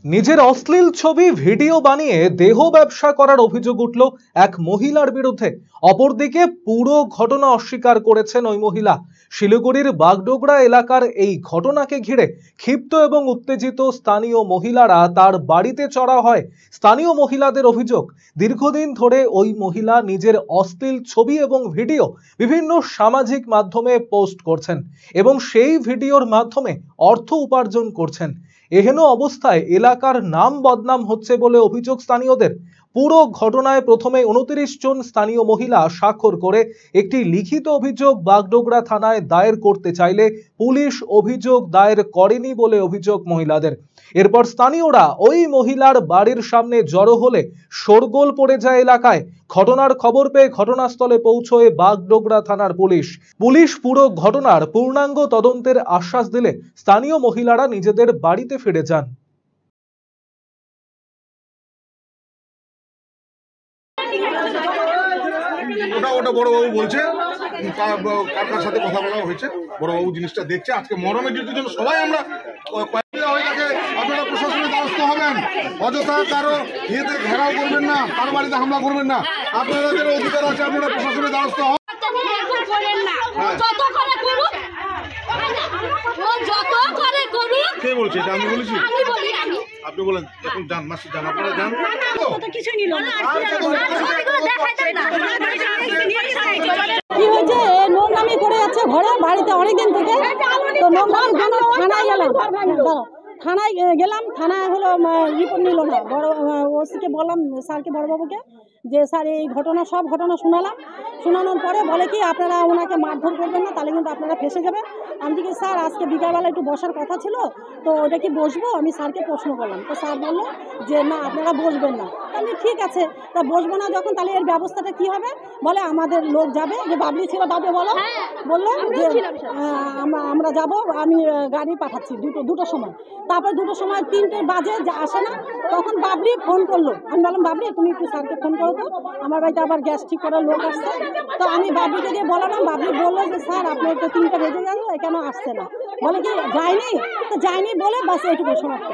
নিজের অশ্লীল ছবি ভিডিও বানিয়ে দেহ ব্যবসা করার অভিযোগ উঠল এক মহিলার বিরুদ্ধে। অপরদিকে পুরো ঘটনা অস্বীকার করেছেন ওই মহিলা। শিলিগুড়ির বাগডোগরা এলাকার এই ঘটনাকে ঘিরে ক্ষিপ্ত এবং উত্তেজিত স্থানীয় মহিলারা তার বাড়িতে চড়া হয়। স্থানীয় মহিলাদের অভিযোগ, দীর্ঘদিন ধরে ওই মহিলা নিজের অশ্লীল ছবি এবং ভিডিও বিভিন্ন সামাজিক মাধ্যমে পোস্ট করছেন এবং সেই ভিডিওর মাধ্যমে অর্থ উপার্জন করছেন। এহেন অবস্থায় এলাকার নাম বদনাম হচ্ছে বলে অভিযোগ স্থানীয়দের। পুরো ঘটনায় প্রথমে 29 জন স্থানীয় মহিলা স্বাক্ষর করে একটি লিখিত অভিযোগ বাগডোগরা থানায় দায়ের করতে চাইলে পুলিশ অভিযোগ দায়ের করেনি বলে অভিযোগ মহিলাদের। এরপর স্থানীয়রা ওই মহিলার বাড়ির সামনে জড়ো হলে শোরগোল পড়ে যায় এলাকায়। ঘটনার খবর পেয়ে ঘটনাস্থলে পৌঁছয় বাগডোগরা থানার পুলিশ পুরো ঘটনার পূর্ণাঙ্গ তদন্তের আশ্বাস দিলে স্থানীয় মহিলারা নিজেদের বাড়িতে ফিরে যান। ওটা বড়বাবু বলছে, কার সাথে কথা বলা হয়েছে, বড়বাবু জিনিসটা দেখছে। আজকে মরমের ডিউটির জন্য সবাই আমরা আপনারা প্রশাসনের দ্বারস্থ হবেন, অযথা কারো ইয়েতে ঘেরাও করবেন না, কারো বাড়িতে হামলা করবেন না। আপনাদের অধিকার আছে, আপনারা প্রশাসনের দ্বারস্থ হন। কে বলছে এটা? আমি বলেছি? আপনি বলেন, এখন যান, মাসি যান, আপনারা যান। কি হয়েছে, নোংরামি করে যাচ্ছে ঘরে বাড়িতে অনেকদিন থেকে। তো নোংরামির জন্য থানায় গেলাম, থানায় হলো রিপোর্ট নিল না। বড় ওসিকে বললাম, স্যারকে, বড়বাবুকে, যে স্যার এই সব ঘটনা শোনানোর পরে বলে কি আপনারা ওনাকে মারধর করবেন না, তাহলে কিন্তু আপনারা ফেসে যাবেন। আমি কি স্যার আজকে বিকালবেলা একটু বসার কথা ছিল, তো ওটা কি বসবো? আমি স্যারকে প্রশ্ন করলাম, তো স্যার বললো যে না, আপনারা বসবেন না। আমি ঠিক আছে, তা বসবো না যখন, তাহলে এর ব্যবস্থাটা কি হবে? বলে আমাদের লোক যাবে, যে বাবলি ছিল, বাবলি বললো যে আমরা যাব, আমি গাড়ি পাঠাচ্ছি দুটোর সময়। তারপর 2টোর সময় 3টে বাজে আসে না, তখন বাবলি ফোন করলো। আমি বললাম, বাবলি তুমি একটু স্যারকে ফোন করো তো, আমার বাড়িতে আবার গ্যাস ঠিক করার লোক আসছে। তো আমি বাবলিকে দিয়ে বললাম, বাবলি বললো যে স্যার আপনার তো 3টে বেজে গেল, কেন আসছে না? বলে কি যায়নি, তো যায়নি বলে বাস এইটুকু সমাপ্ত।